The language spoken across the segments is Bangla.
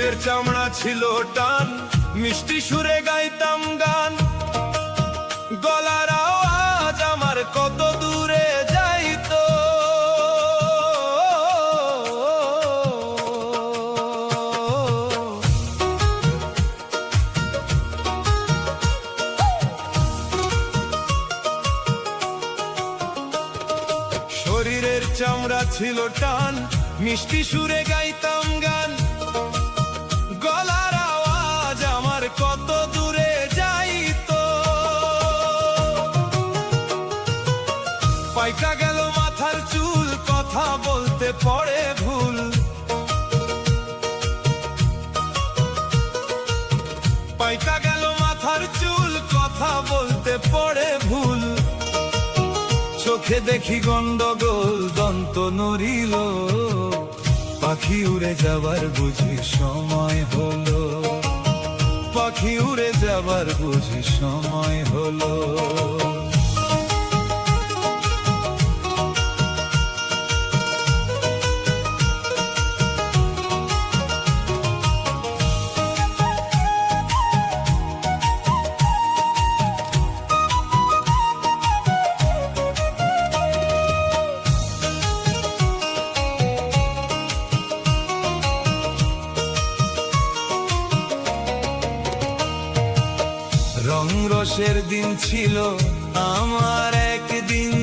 শরীরের চামড়া ছিল টান, মিষ্টি সুরে গাইতাম গান। গলার আওয়াজ আমার কত দূরে যাইতো। শরীরের চামড়া ছিল টান, মিষ্টি সুরে গাইতাম গান। গলার আওয়াজ আমার কত দূরে যাইতো। পাইকা গেল মাথার চুল, কথা বলতে পড়ে ভুল। পাইকা গেল মাথার চুল, কথা বলতে পড়ে ভুল। চোখে দেখি গন্ডগোল, দন্ত নড়িল। পাখি উড়ে যাবার বুঝি সময় হলো, পাখি উড়ে যাবার বুঝি সময় হলো। রং রসের দিন ছিল আমার একদিন,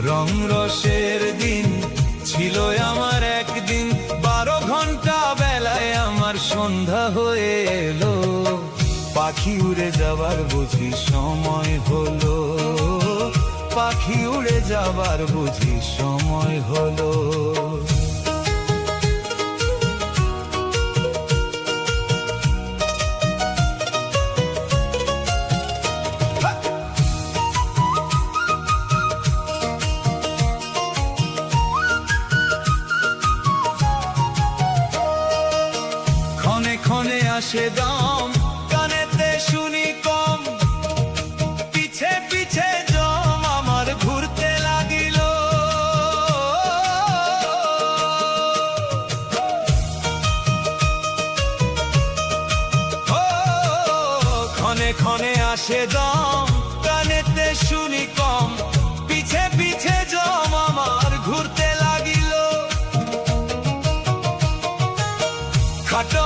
রং রসের দিন ছিল আমার একদিন। 12 ঘন্টা বেলায় আমার সন্ধ্যা হয়ে এলো। পাখি উড়ে যাবার বুঝি সময় হলো, পাখি উড়ে যাবার বুঝি সময় হলো। ক্ষণে ক্ষণে আসে দাম, কানেতে শুনি কম। পিছে পিছে জম আমার ঘুরতে লাগিল। ক্ষণে ক্ষণে আসে দাম, কানেতে শুনি কম। পিছে পিছে জম আমার ঘুরতে লাগিল। খাটো